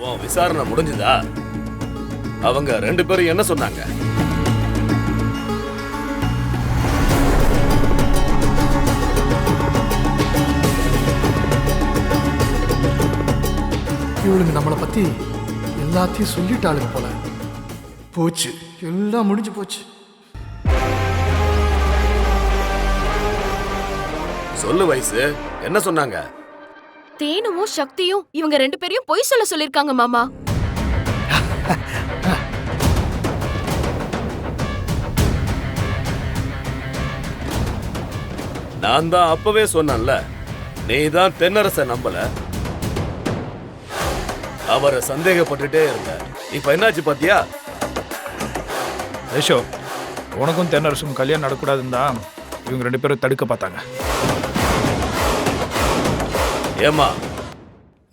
உன் விசாரணை முடிஞ்சுதா? அவங்க 2 பேரும் என்ன சொன்னாங்க? இவளுங்க நம்மளை பத்தி எல்லாத்தையும் சொல்லிட்டாளுங்க போல. போச்சு, எல்லாம் முடிஞ்சு போச்சு. சொல்லு வயசு, என்ன சொன்னாங்க? தேனுவும் சக்தியும் இவங்க 2 பேரையும் பொய் சொல்ல சொல்லிருக்காங்க மாமா. நான் தான் அப்பவே சொன்னேன்ல, நீ தான் தென்னரச நம்பல, அவரை சந்தேகப்பட்டுட்டே இருந்த. இப்ப என்னாச்சு பாத்தியா? ரேஷோ, உனக்கும் தென்னரசும் கல்யாணம் நடக்கூடாதுன்னு தான் இவங்க 2 பேரும் தடுக்க பார்த்தாங்க. ஏமா,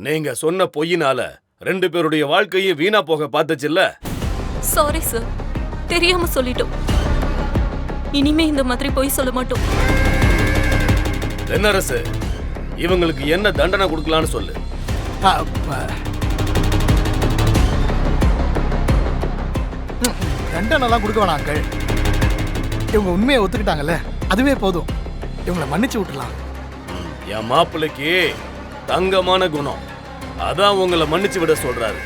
நீங்க சொன்ன பொய்யினால 2 பேருடைய வாழ்க்கையும் வீணா போக பார்த்துச்சுல்ல? சாரி சார், தெரியாம சொல்லிட்டோம். இனிமே இந்த மாதிரி போய் சொல்ல மாட்டோம். தென்னரசு, இவங்களுக்கு என்ன தண்டனை கொடுக்கலான்னு சொல்லு. தண்டனைலாம் கொடுக்க வேணாம் அங்கிள். இவங்க உண்மையை ஒத்துக்கிட்டாங்கல்ல, அதுவே போதும். இவங்களை மன்னிச்சு விட்டுலாம். என் மாப்பிள்ளைக்கு தங்கமான குணம், அதான் உங்களை மன்னிச்சு விட சொல்றாரு.